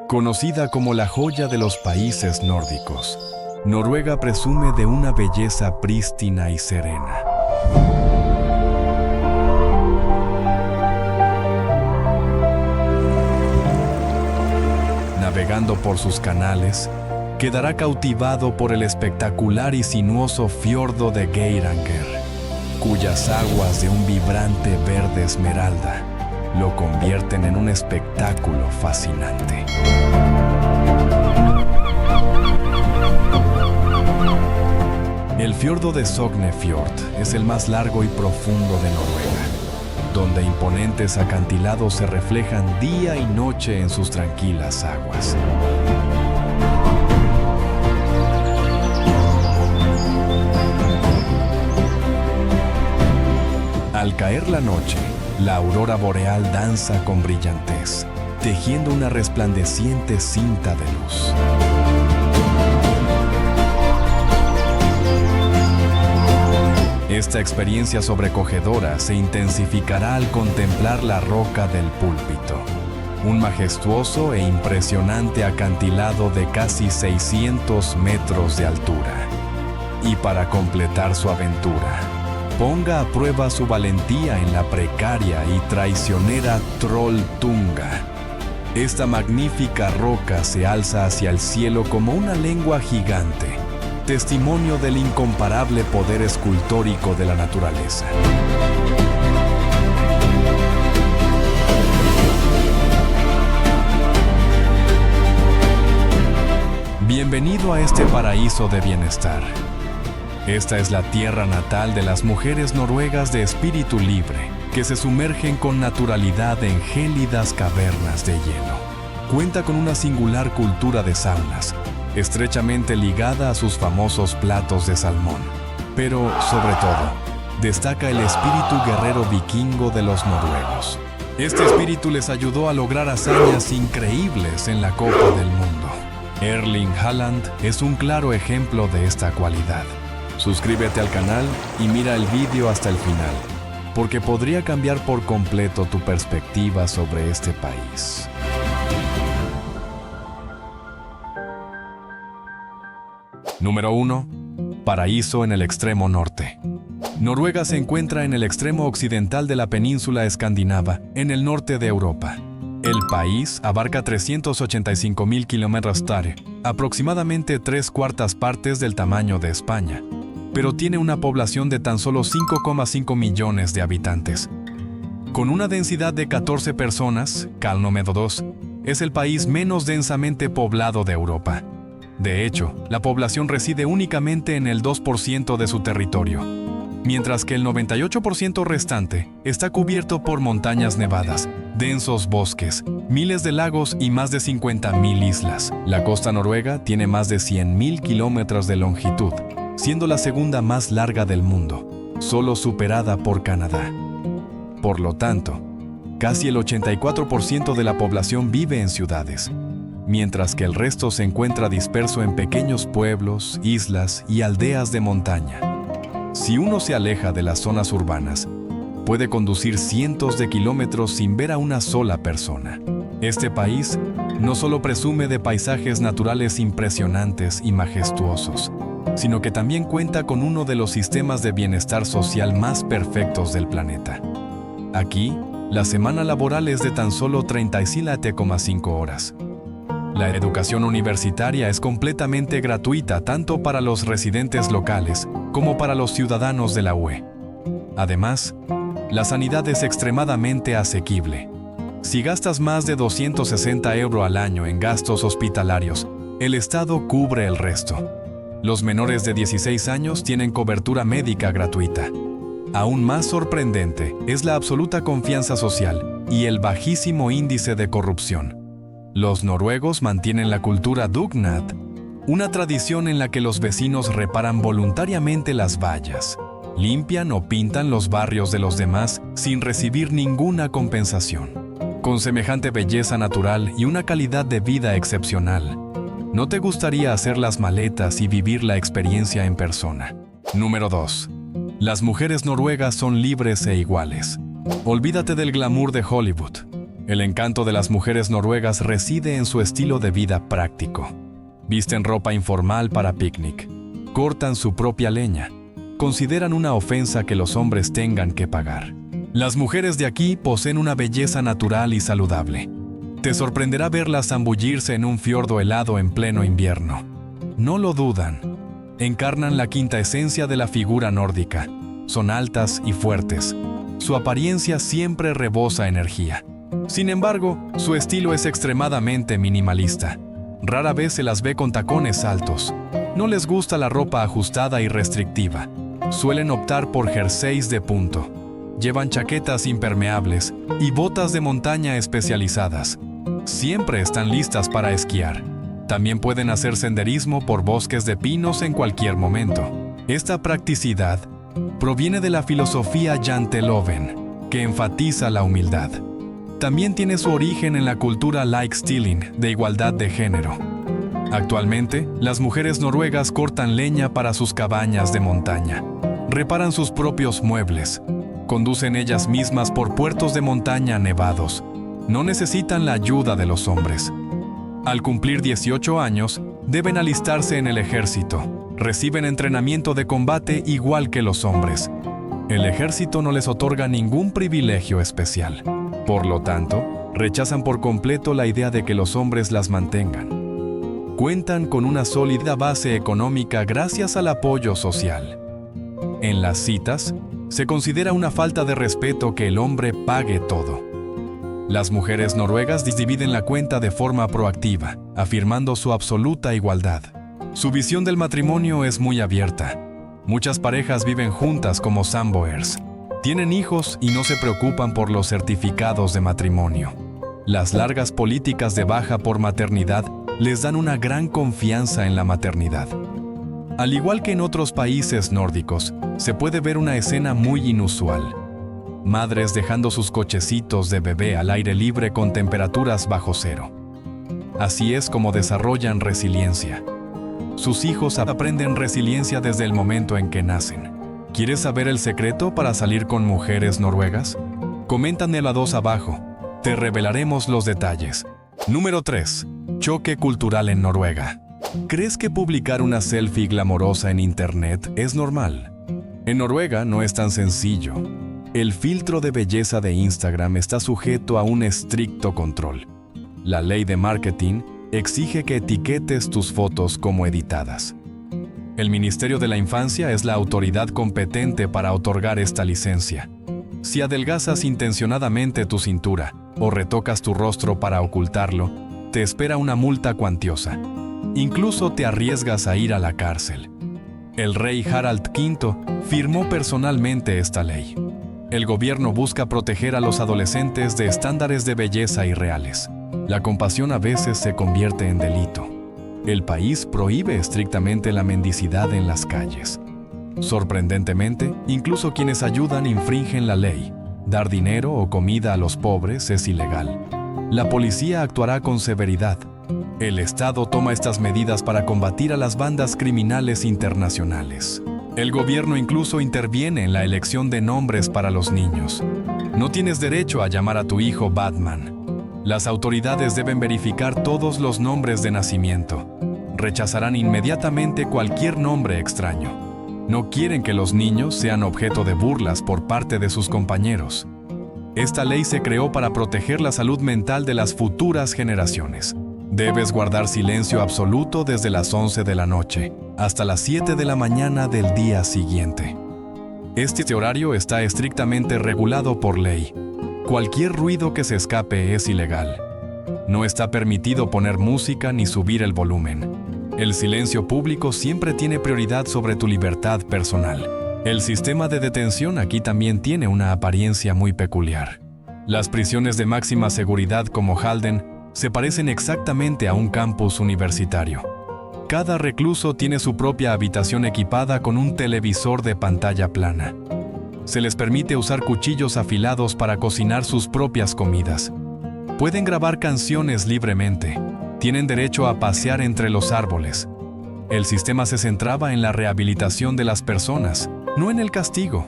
Conocida como la joya de los países nórdicos, Noruega presume de una belleza prístina y serena. Navegando por sus canales, quedará cautivado por el espectacular y sinuoso fiordo de Geiranger, cuyas aguas de un vibrante verde esmeralda lo convierten en un espectáculo fascinante. El fiordo de Sognefjord es el más largo y profundo de Noruega, donde imponentes acantilados se reflejan día y noche en sus tranquilas aguas. Al caer la noche, la aurora boreal danza con brillantez, tejiendo una resplandeciente cinta de luz. Esta experiencia sobrecogedora se intensificará al contemplar la roca del Púlpito, un majestuoso e impresionante acantilado de casi 600 metros de altura. Y para completar su aventura, ponga a prueba su valentía en la precaria y traicionera Trolltunga. Esta magnífica roca se alza hacia el cielo como una lengua gigante, testimonio del incomparable poder escultórico de la naturaleza. Bienvenido a este paraíso de bienestar. Esta es la tierra natal de las mujeres noruegas de espíritu libre, que se sumergen con naturalidad en gélidas cavernas de hielo. Cuenta con una singular cultura de saunas, estrechamente ligada a sus famosos platos de salmón. Pero, sobre todo, destaca el espíritu guerrero vikingo de los noruegos. Este espíritu les ayudó a lograr hazañas increíbles en la Copa del Mundo. Erling Haaland es un claro ejemplo de esta cualidad. Suscríbete al canal y mira el vídeo hasta el final, porque podría cambiar por completo tu perspectiva sobre este país. Número 1. Paraíso en el extremo norte. Noruega se encuentra en el extremo occidental de la península escandinava, en el norte de Europa. El país abarca 385.000 km², aproximadamente 3/4 partes del tamaño de España, pero tiene una población de tan solo 5,5 millones de habitantes. Con una densidad de 14 personas, Kalnomedodos es el país menos densamente poblado de Europa. De hecho, la población reside únicamente en el 2% de su territorio, mientras que el 98% restante está cubierto por montañas nevadas, densos bosques, miles de lagos y más de 50.000 islas. La costa noruega tiene más de 100.000 kilómetros de longitud, siendo la segunda más larga del mundo, solo superada por Canadá. Por lo tanto, casi el 84% de la población vive en ciudades, mientras que el resto se encuentra disperso en pequeños pueblos, islas y aldeas de montaña. Si uno se aleja de las zonas urbanas, puede conducir cientos de kilómetros sin ver a una sola persona. Este país no solo presume de paisajes naturales impresionantes y majestuosos, sino que también cuenta con uno de los sistemas de bienestar social más perfectos del planeta. Aquí, la semana laboral es de tan solo 37,5 horas. La educación universitaria es completamente gratuita tanto para los residentes locales como para los ciudadanos de la UE. Además, la sanidad es extremadamente asequible. Si gastas más de 260 € al año en gastos hospitalarios, el Estado cubre el resto. Los menores de 16 años tienen cobertura médica gratuita. Aún más sorprendente es la absoluta confianza social y el bajísimo índice de corrupción. Los noruegos mantienen la cultura dugnad, una tradición en la que los vecinos reparan voluntariamente las vallas, limpian o pintan los barrios de los demás sin recibir ninguna compensación. Con semejante belleza natural y una calidad de vida excepcional, ¿no te gustaría hacer las maletas y vivir la experiencia en persona? Número 2. Las mujeres noruegas son libres e iguales. Olvídate del glamour de Hollywood. El encanto de las mujeres noruegas reside en su estilo de vida práctico. Visten ropa informal para picnic. Cortan su propia leña. Consideran una ofensa que los hombres tengan que pagar. Las mujeres de aquí poseen una belleza natural y saludable. Te sorprenderá verlas zambullirse en un fiordo helado en pleno invierno. No lo dudan. Encarnan la quinta esencia de la figura nórdica. Son altas y fuertes. Su apariencia siempre rebosa energía. Sin embargo, su estilo es extremadamente minimalista. Rara vez se las ve con tacones altos. No les gusta la ropa ajustada y restrictiva. Suelen optar por jerseys de punto. Llevan chaquetas impermeables y botas de montaña especializadas. Siempre están listas para esquiar. También pueden hacer senderismo por bosques de pinos en cualquier momento. Esta practicidad proviene de la filosofía janteloven, que enfatiza la humildad. También tiene su origen en la cultura likestilling, de igualdad de género. Actualmente, las mujeres noruegas cortan leña para sus cabañas de montaña. Reparan sus propios muebles. Conducen ellas mismas por puertos de montaña nevados. No necesitan la ayuda de los hombres. Al cumplir 18 años, deben alistarse en el ejército. Reciben entrenamiento de combate igual que los hombres. El ejército no les otorga ningún privilegio especial. Por lo tanto, rechazan por completo la idea de que los hombres las mantengan. Cuentan con una sólida base económica gracias al apoyo social. En las citas, se considera una falta de respeto que el hombre pague todo. Las mujeres noruegas dividen la cuenta de forma proactiva, afirmando su absoluta igualdad. Su visión del matrimonio es muy abierta. Muchas parejas viven juntas como samboers. Tienen hijos y no se preocupan por los certificados de matrimonio. Las largas políticas de baja por maternidad les dan una gran confianza en la maternidad. Al igual que en otros países nórdicos, se puede ver una escena muy inusual. Madres dejando sus cochecitos de bebé al aire libre con temperaturas bajo cero. Así es como desarrollan resiliencia. Sus hijos aprenden resiliencia desde el momento en que nacen. ¿Quieres saber el secreto para salir con mujeres noruegas? Coméntanelo a 2 abajo. Te revelaremos los detalles. Número 3. Choque cultural en Noruega. ¿Crees que publicar una selfie glamorosa en internet es normal? En Noruega no es tan sencillo. El filtro de belleza de Instagram está sujeto a un estricto control. La ley de marketing exige que etiquetes tus fotos como editadas. El Ministerio de la Infancia es la autoridad competente para otorgar esta licencia. Si adelgazas intencionadamente tu cintura o retocas tu rostro para ocultarlo, te espera una multa cuantiosa. Incluso te arriesgas a ir a la cárcel. El rey Harald V firmó personalmente esta ley. El gobierno busca proteger a los adolescentes de estándares de belleza irreales. La compasión a veces se convierte en delito. El país prohíbe estrictamente la mendicidad en las calles. Sorprendentemente, incluso quienes ayudan infringen la ley. Dar dinero o comida a los pobres es ilegal. La policía actuará con severidad. El Estado toma estas medidas para combatir a las bandas criminales internacionales. El gobierno incluso interviene en la elección de nombres para los niños. No tienes derecho a llamar a tu hijo Batman. Las autoridades deben verificar todos los nombres de nacimiento. Rechazarán inmediatamente cualquier nombre extraño. No quieren que los niños sean objeto de burlas por parte de sus compañeros. Esta ley se creó para proteger la salud mental de las futuras generaciones. Debes guardar silencio absoluto desde las 11 de la noche hasta las 7 de la mañana del día siguiente. Este horario está estrictamente regulado por ley. Cualquier ruido que se escape es ilegal. No está permitido poner música ni subir el volumen. El silencio público siempre tiene prioridad sobre tu libertad personal. El sistema de detención aquí también tiene una apariencia muy peculiar. Las prisiones de máxima seguridad como Halden se parecen exactamente a un campus universitario. Cada recluso tiene su propia habitación equipada con un televisor de pantalla plana. Se les permite usar cuchillos afilados para cocinar sus propias comidas. Pueden grabar canciones libremente. Tienen derecho a pasear entre los árboles. El sistema se centraba en la rehabilitación de las personas, no en el castigo.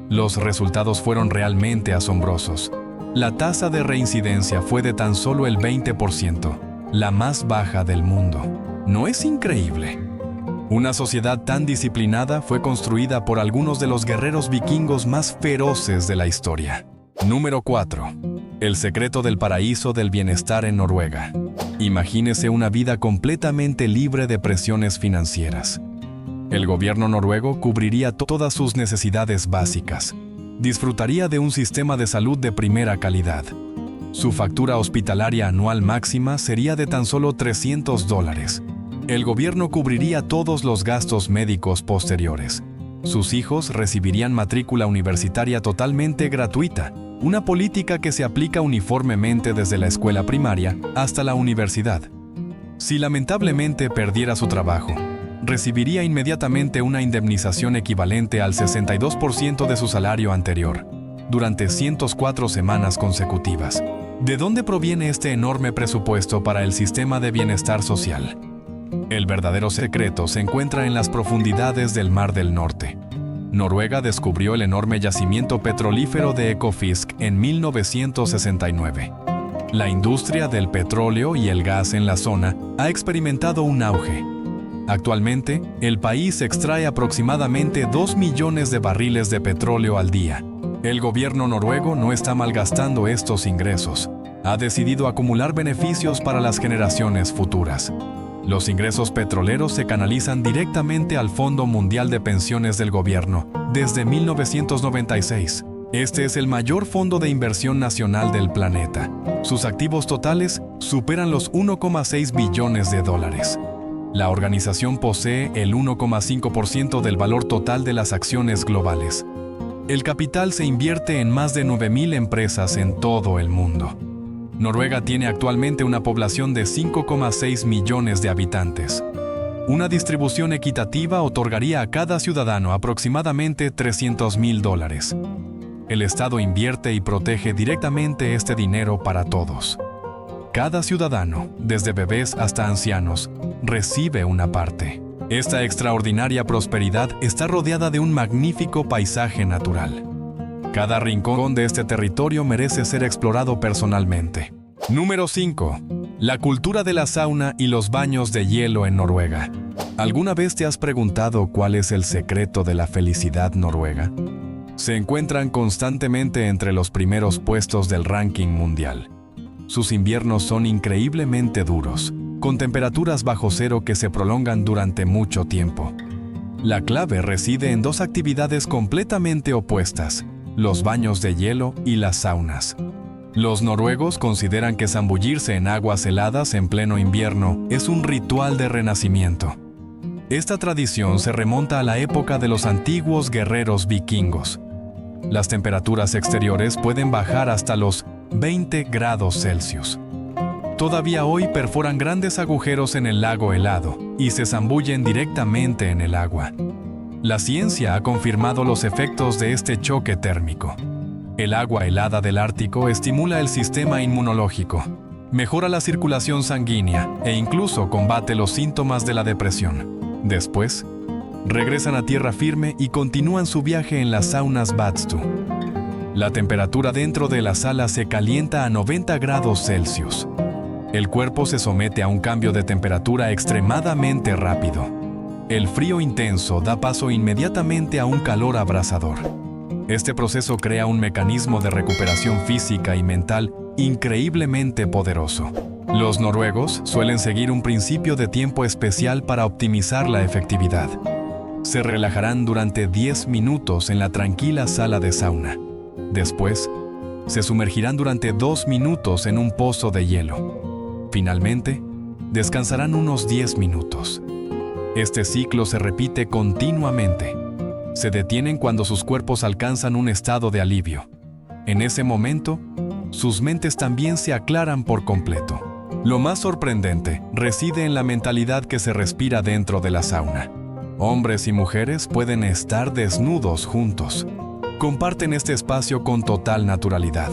Los resultados fueron realmente asombrosos. La tasa de reincidencia fue de tan solo el 20%, la más baja del mundo. ¿No es increíble? Una sociedad tan disciplinada fue construida por algunos de los guerreros vikingos más feroces de la historia. Número 4. El secreto del paraíso del bienestar en Noruega. Imagínese una vida completamente libre de presiones financieras. El gobierno noruego cubriría todas sus necesidades básicas. Disfrutaría de un sistema de salud de primera calidad. Su factura hospitalaria anual máxima sería de tan solo $300. El gobierno cubriría todos los gastos médicos posteriores. Sus hijos recibirían matrícula universitaria totalmente gratuita, una política que se aplica uniformemente desde la escuela primaria hasta la universidad. Si lamentablemente perdiera su trabajo, recibiría inmediatamente una indemnización equivalente al 62% de su salario anterior, durante 104 semanas consecutivas. ¿De dónde proviene este enorme presupuesto para el sistema de bienestar social? El verdadero secreto se encuentra en las profundidades del Mar del Norte. Noruega descubrió el enorme yacimiento petrolífero de Ekofisk en 1969. La industria del petróleo y el gas en la zona ha experimentado un auge. Actualmente, el país extrae aproximadamente 2 millones de barriles de petróleo al día. El gobierno noruego no está malgastando estos ingresos. Ha decidido acumular beneficios para las generaciones futuras. Los ingresos petroleros se canalizan directamente al Fondo Mundial de Pensiones del gobierno desde 1996. Este es el mayor fondo de inversión nacional del planeta. Sus activos totales superan los 1,6 billones de dólares. La organización posee el 1,5% del valor total de las acciones globales. El capital se invierte en más de 9.000 empresas en todo el mundo. Noruega tiene actualmente una población de 5,6 millones de habitantes. Una distribución equitativa otorgaría a cada ciudadano aproximadamente $300.000. El Estado invierte y protege directamente este dinero para todos. Cada ciudadano, desde bebés hasta ancianos, recibe una parte. Esta extraordinaria prosperidad está rodeada de un magnífico paisaje natural. Cada rincón de este territorio merece ser explorado personalmente. Número 5. La cultura de la sauna y los baños de hielo en Noruega. ¿Alguna vez te has preguntado cuál es el secreto de la felicidad noruega? Se encuentran constantemente entre los primeros puestos del ranking mundial. Sus inviernos son increíblemente duros, con temperaturas bajo cero que se prolongan durante mucho tiempo. La clave reside en dos actividades completamente opuestas: los baños de hielo y las saunas. Los noruegos consideran que zambullirse en aguas heladas en pleno invierno es un ritual de renacimiento. Esta tradición se remonta a la época de los antiguos guerreros vikingos. Las temperaturas exteriores pueden bajar hasta los 20 grados Celsius. Todavía hoy perforan grandes agujeros en el lago helado y se zambullen directamente en el agua. La ciencia ha confirmado los efectos de este choque térmico. El agua helada del Ártico estimula el sistema inmunológico, mejora la circulación sanguínea e incluso combate los síntomas de la depresión. Después, regresan a tierra firme y continúan su viaje en las saunas Badstu. La temperatura dentro de la sala se calienta a 90 grados Celsius. El cuerpo se somete a un cambio de temperatura extremadamente rápido. El frío intenso da paso inmediatamente a un calor abrasador. Este proceso crea un mecanismo de recuperación física y mental increíblemente poderoso. Los noruegos suelen seguir un principio de tiempo especial para optimizar la efectividad. Se relajarán durante 10 minutos en la tranquila sala de sauna. Después, se sumergirán durante 2 minutos en un pozo de hielo. Finalmente, descansarán unos 10 minutos. Este ciclo se repite continuamente. Se detienen cuando sus cuerpos alcanzan un estado de alivio. En ese momento, sus mentes también se aclaran por completo. Lo más sorprendente reside en la mentalidad que se respira dentro de la sauna. Hombres y mujeres pueden estar desnudos juntos. Comparten este espacio con total naturalidad.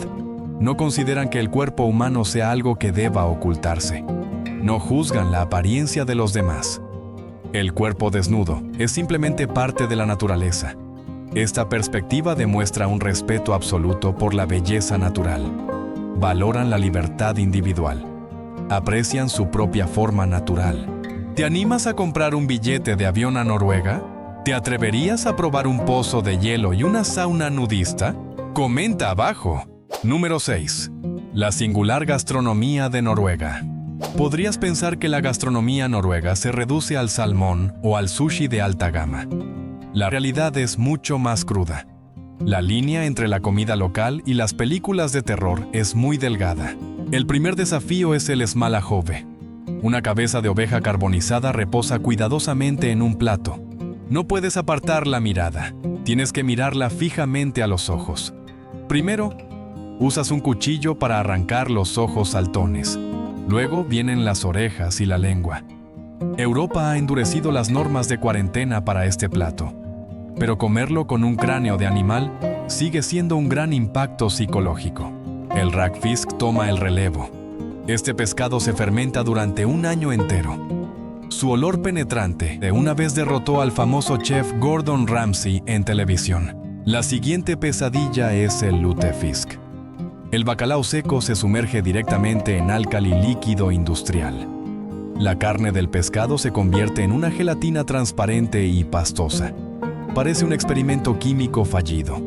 No consideran que el cuerpo humano sea algo que deba ocultarse. No juzgan la apariencia de los demás. El cuerpo desnudo es simplemente parte de la naturaleza. Esta perspectiva demuestra un respeto absoluto por la belleza natural. Valoran la libertad individual. Aprecian su propia forma natural. ¿Te animas a comprar un billete de avión a Noruega? ¿Te atreverías a probar un pozo de hielo y una sauna nudista? Comenta abajo. Número 6. La singular gastronomía de Noruega. Podrías pensar que la gastronomía noruega se reduce al salmón o al sushi de alta gama. La realidad es mucho más cruda. La línea entre la comida local y las películas de terror es muy delgada. El primer desafío es el smalahove. Una cabeza de oveja carbonizada reposa cuidadosamente en un plato. No puedes apartar la mirada. Tienes que mirarla fijamente a los ojos. Primero, usas un cuchillo para arrancar los ojos saltones. Luego vienen las orejas y la lengua. Europa ha endurecido las normas de cuarentena para este plato. Pero comerlo con un cráneo de animal sigue siendo un gran impacto psicológico. El rakfisk toma el relevo. Este pescado se fermenta durante un año entero. Su olor penetrante de una vez derrotó al famoso chef Gordon Ramsay en televisión. La siguiente pesadilla es el lutefisk. El bacalao seco se sumerge directamente en álcali líquido industrial. La carne del pescado se convierte en una gelatina transparente y pastosa. Parece un experimento químico fallido.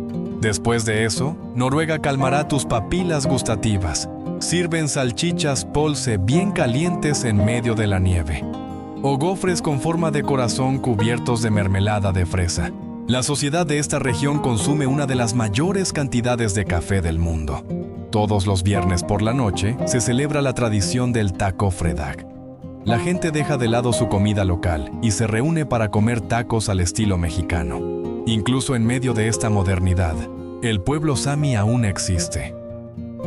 Después de eso, Noruega calmará tus papilas gustativas. Sirven salchichas polse bien calientes en medio de la nieve. O gofres con forma de corazón cubiertos de mermelada de fresa. La sociedad de esta región consume una de las mayores cantidades de café del mundo. Todos los viernes por la noche se celebra la tradición del taco fredag. La gente deja de lado su comida local y se reúne para comer tacos al estilo mexicano. Incluso en medio de esta modernidad, el pueblo sami aún existe.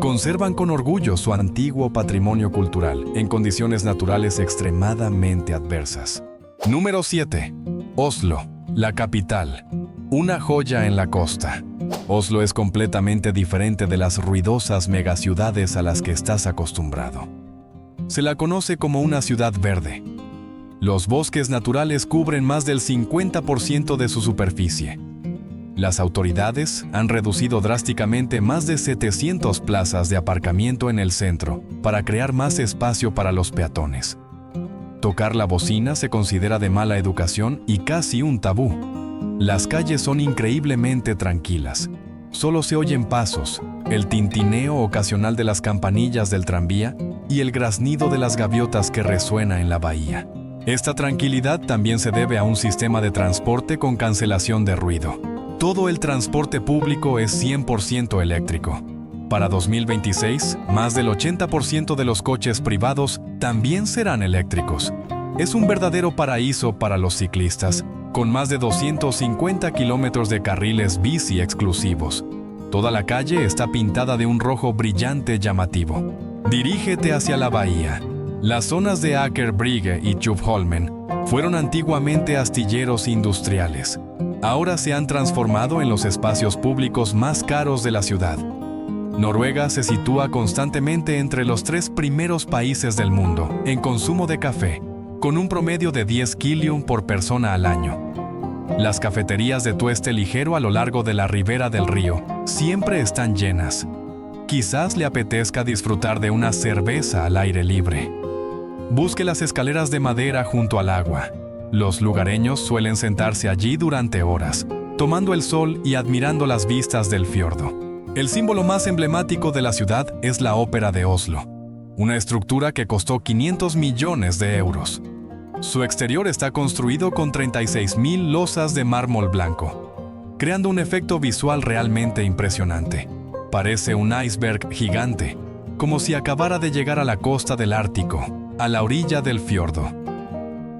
Conservan con orgullo su antiguo patrimonio cultural en condiciones naturales extremadamente adversas. Número 7. Oslo, la capital. Una joya en la costa. Oslo es completamente diferente de las ruidosas megaciudades a las que estás acostumbrado. Se la conoce como una ciudad verde. Los bosques naturales cubren más del 50% de su superficie. Las autoridades han reducido drásticamente más de 700 plazas de aparcamiento en el centro para crear más espacio para los peatones. Tocar la bocina se considera de mala educación y casi un tabú. Las calles son increíblemente tranquilas. Solo se oyen pasos, el tintineo ocasional de las campanillas del tranvía y el graznido de las gaviotas que resuena en la bahía. Esta tranquilidad también se debe a un sistema de transporte con cancelación de ruido. Todo el transporte público es 100% eléctrico. Para 2026, más del 80% de los coches privados también serán eléctricos. Es un verdadero paraíso para los ciclistas, con más de 250 kilómetros de carriles bici exclusivos. Toda la calle está pintada de un rojo brillante llamativo. Dirígete hacia la bahía. Las zonas de Aker Brygge y Tjuvholmen fueron antiguamente astilleros industriales. Ahora se han transformado en los espacios públicos más caros de la ciudad. Noruega se sitúa constantemente entre los 3 primeros países del mundo en consumo de café, con un promedio de 10 kilium por persona al año. Las cafeterías de tueste ligero a lo largo de la ribera del río siempre están llenas. Quizás le apetezca disfrutar de una cerveza al aire libre. Busque las escaleras de madera junto al agua. Los lugareños suelen sentarse allí durante horas, tomando el sol y admirando las vistas del fiordo. El símbolo más emblemático de la ciudad es la Ópera de Oslo, una estructura que costó 500 millones de euros. Su exterior está construido con 36.000 losas de mármol blanco, creando un efecto visual realmente impresionante. Parece un iceberg gigante, como si acabara de llegar a la costa del Ártico, a la orilla del fiordo.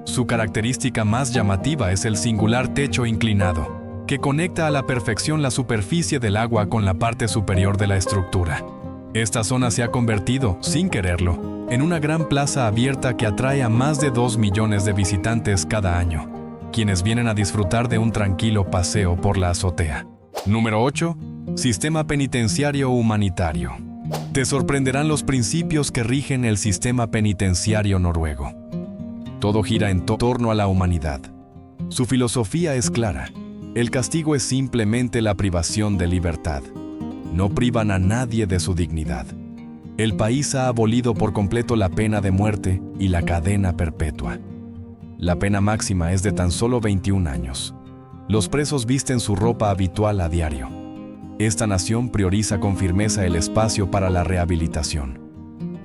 Su característica más llamativa es el singular techo inclinado, que conecta a la perfección la superficie del agua con la parte superior de la estructura. Esta zona se ha convertido, sin quererlo, en una gran plaza abierta que atrae a más de 2 millones de visitantes cada año, quienes vienen a disfrutar de un tranquilo paseo por la azotea. Número 8. Sistema penitenciario humanitario. Te sorprenderán los principios que rigen el sistema penitenciario noruego. Todo gira en torno a la humanidad. Su filosofía es clara. El castigo es simplemente la privación de libertad. No privan a nadie de su dignidad. El país ha abolido por completo la pena de muerte y la cadena perpetua. La pena máxima es de tan solo 21 años. Los presos visten su ropa habitual a diario. Esta nación prioriza con firmeza el espacio para la rehabilitación.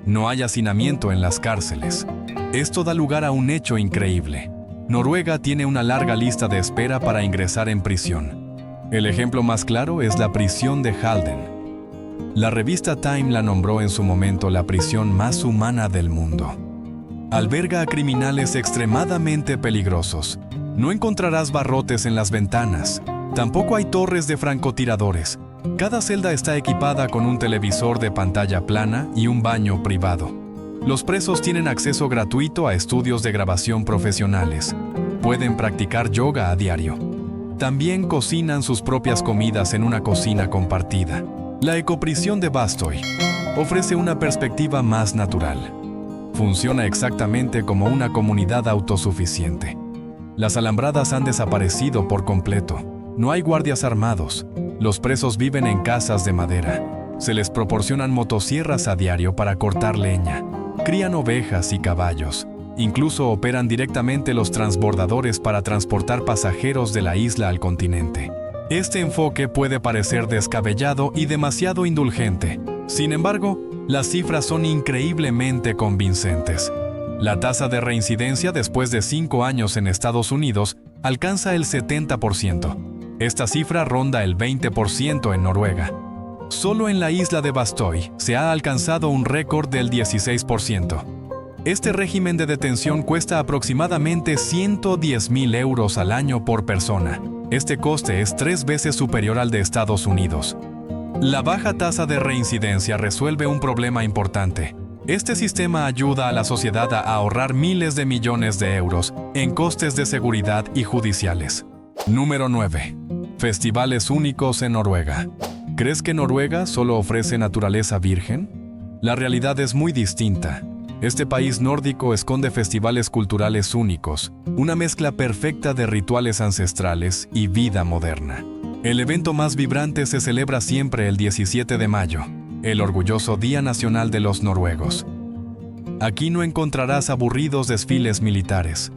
No hay hacinamiento en las cárceles. Esto da lugar a un hecho increíble. Noruega tiene una larga lista de espera para ingresar en prisión. El ejemplo más claro es la prisión de Halden. La revista Time la nombró en su momento la prisión más humana del mundo. Alberga a criminales extremadamente peligrosos. No encontrarás barrotes en las ventanas. Tampoco hay torres de francotiradores. Cada celda está equipada con un televisor de pantalla plana y un baño privado. Los presos tienen acceso gratuito a estudios de grabación profesionales. Pueden practicar yoga a diario. También cocinan sus propias comidas en una cocina compartida. La ecoprisión de Bastøy ofrece una perspectiva más natural. Funciona exactamente como una comunidad autosuficiente. Las alambradas han desaparecido por completo. No hay guardias armados. Los presos viven en casas de madera. Se les proporcionan motosierras a diario para cortar leña. Crían ovejas y caballos. Incluso operan directamente los transbordadores para transportar pasajeros de la isla al continente. Este enfoque puede parecer descabellado y demasiado indulgente. Sin embargo, las cifras son increíblemente convincentes. La tasa de reincidencia después de 5 años en Estados Unidos alcanza el 70%. Esta cifra ronda el 20% en Noruega. Solo en la isla de Bastøy se ha alcanzado un récord del 16%. Este régimen de detención cuesta aproximadamente 110.000 euros al año por persona. Este coste es 3 veces superior al de Estados Unidos. La baja tasa de reincidencia resuelve un problema importante. Este sistema ayuda a la sociedad a ahorrar miles de millones de euros en costes de seguridad y judiciales. Número 9. Festivales únicos en Noruega. ¿Crees que Noruega solo ofrece naturaleza virgen? La realidad es muy distinta. Este país nórdico esconde festivales culturales únicos, una mezcla perfecta de rituales ancestrales y vida moderna. El evento más vibrante se celebra siempre el 17 de mayo, el orgulloso Día Nacional de los Noruegos. Aquí no encontrarás aburridos desfiles militares.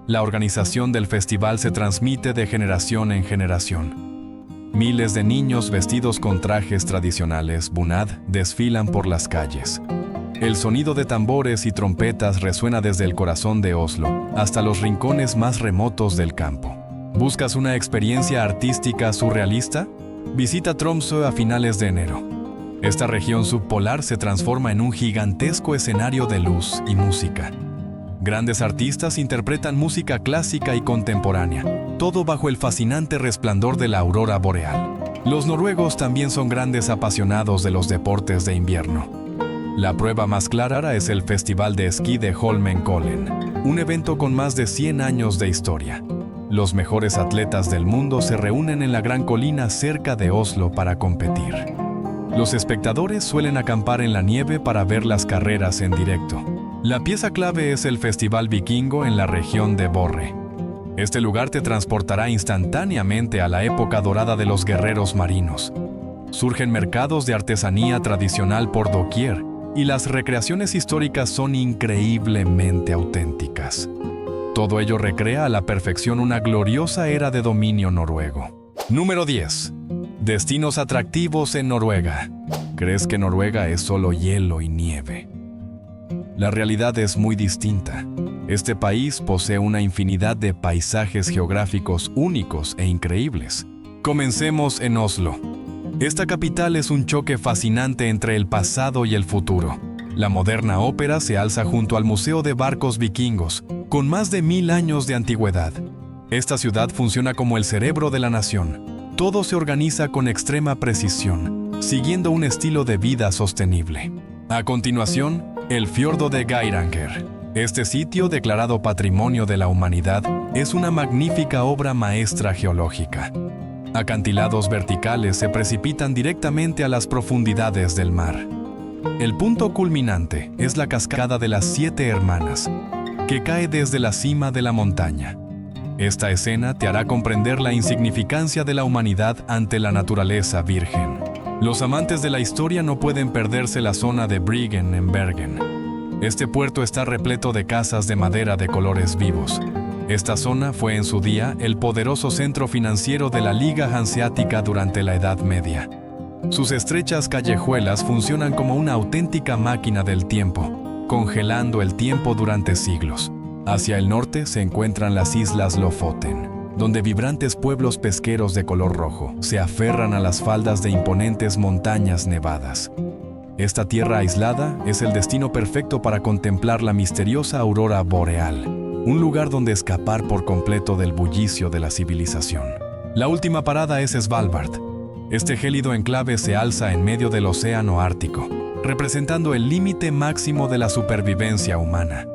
La organización del festival se transmite de generación en generación. Miles de niños vestidos con trajes tradicionales bunad desfilan por las calles. El sonido de tambores y trompetas resuena desde el corazón de Oslo hasta los rincones más remotos del campo. ¿Buscas una experiencia artística surrealista? Visita Tromsø a finales de enero. Esta región subpolar se transforma en un gigantesco escenario de luz y música. Grandes artistas interpretan música clásica y contemporánea, todo bajo el fascinante resplandor de la aurora boreal. Los noruegos también son grandes apasionados de los deportes de invierno. La prueba más clara es el Festival de Esquí de Holmenkollen, un evento con más de 100 años de historia. Los mejores atletas del mundo se reúnen en la gran colina cerca de Oslo para competir. Los espectadores suelen acampar en la nieve para ver las carreras en directo. La pieza clave es el Festival Vikingo en la región de Borre. Este lugar te transportará instantáneamente a la época dorada de los guerreros marinos. Surgen mercados de artesanía tradicional por doquier, y las recreaciones históricas son increíblemente auténticas. Todo ello recrea a la perfección una gloriosa era de dominio noruego. Número 10. Destinos atractivos en Noruega. ¿Crees que Noruega es solo hielo y nieve? La realidad es muy distinta. Este país posee una infinidad de paisajes geográficos únicos e increíbles. Comencemos en Oslo. Esta capital es un choque fascinante entre el pasado y el futuro. La moderna ópera se alza junto al Museo de Barcos Vikingos, con más de 1000 años de antigüedad. Esta ciudad funciona como el cerebro de la nación. Todo se organiza con extrema precisión, siguiendo un estilo de vida sostenible. A continuación, el fiordo de Geiranger. Este sitio, declarado Patrimonio de la Humanidad, es una magnífica obra maestra geológica. Acantilados verticales se precipitan directamente a las profundidades del mar. El punto culminante es la cascada de las 7 hermanas, que cae desde la cima de la montaña. Esta escena te hará comprender la insignificancia de la humanidad ante la naturaleza virgen. Los amantes de la historia no pueden perderse la zona de Bryggen en Bergen. Este puerto está repleto de casas de madera de colores vivos. Esta zona fue en su día el poderoso centro financiero de la Liga Hanseática durante la Edad Media. Sus estrechas callejuelas funcionan como una auténtica máquina del tiempo, congelando el tiempo durante siglos. Hacia el norte se encuentran las islas Lofoten, donde vibrantes pueblos pesqueros de color rojo se aferran a las faldas de imponentes montañas nevadas. Esta tierra aislada es el destino perfecto para contemplar la misteriosa aurora boreal, un lugar donde escapar por completo del bullicio de la civilización. La última parada es Svalbard. Este gélido enclave se alza en medio del océano Ártico, representando el límite máximo de la supervivencia humana.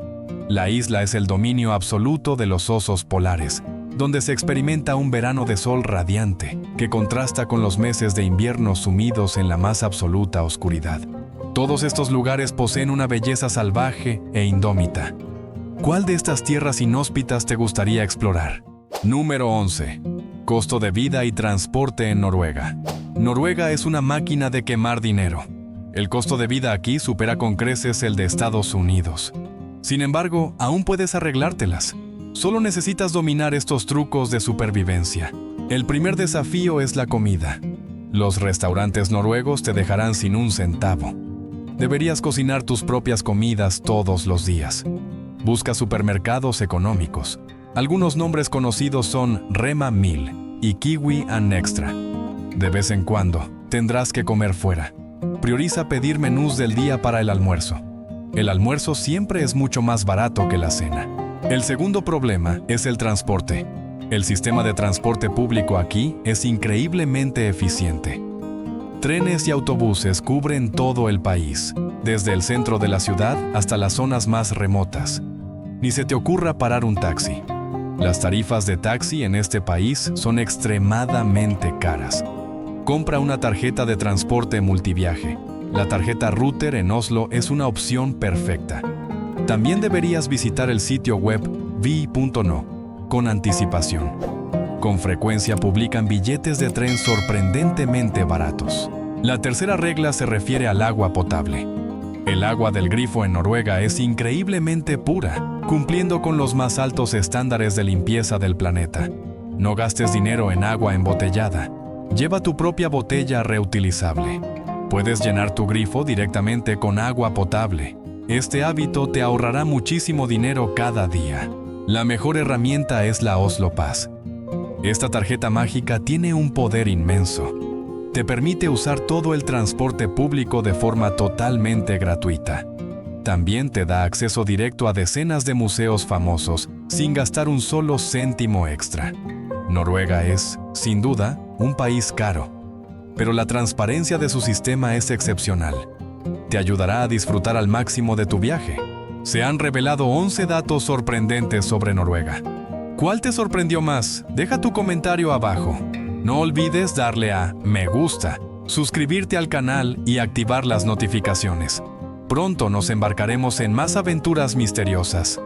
La isla es el dominio absoluto de los osos polares, donde se experimenta un verano de sol radiante que contrasta con los meses de invierno sumidos en la más absoluta oscuridad. Todos estos lugares poseen una belleza salvaje e indómita. ¿Cuál de estas tierras inhóspitas te gustaría explorar? Número 11. Costo de vida y transporte en Noruega. Noruega es una máquina de quemar dinero. El costo de vida aquí supera con creces el de Estados Unidos. Sin embargo, aún puedes arreglártelas. Solo necesitas dominar estos trucos de supervivencia. El primer desafío es la comida. Los restaurantes noruegos te dejarán sin un centavo. Deberías cocinar tus propias comidas todos los días. Busca supermercados económicos. Algunos nombres conocidos son Rema 1000 y Kiwi and Extra. De vez en cuando, tendrás que comer fuera. Prioriza pedir menús del día para el almuerzo. El almuerzo siempre es mucho más barato que la cena. El segundo problema es el transporte. El sistema de transporte público aquí es increíblemente eficiente. Trenes y autobuses cubren todo el país, desde el centro de la ciudad hasta las zonas más remotas. Ni se te ocurra parar un taxi. Las tarifas de taxi en este país son extremadamente caras. Compra una tarjeta de transporte multiviaje. La tarjeta Ruter en Oslo es una opción perfecta. También deberías visitar el sitio web vi.no con anticipación. Con frecuencia publican billetes de tren sorprendentemente baratos. La tercera regla se refiere al agua potable. El agua del grifo en Noruega es increíblemente pura, cumpliendo con los más altos estándares de limpieza del planeta. No gastes dinero en agua embotellada. Lleva tu propia botella reutilizable. Puedes llenar tu grifo directamente con agua potable. Este hábito te ahorrará muchísimo dinero cada día. La mejor herramienta es la Oslo Pass. Esta tarjeta mágica tiene un poder inmenso. Te permite usar todo el transporte público de forma totalmente gratuita. También te da acceso directo a decenas de museos famosos sin gastar un solo céntimo extra. Noruega es, sin duda, un país caro, pero la transparencia de su sistema es excepcional. Te ayudará a disfrutar al máximo de tu viaje. Se han revelado 11 datos sorprendentes sobre Noruega. ¿Cuál te sorprendió más? Deja tu comentario abajo. No olvides darle a me gusta, suscribirte al canal y activar las notificaciones. Pronto nos embarcaremos en más aventuras misteriosas.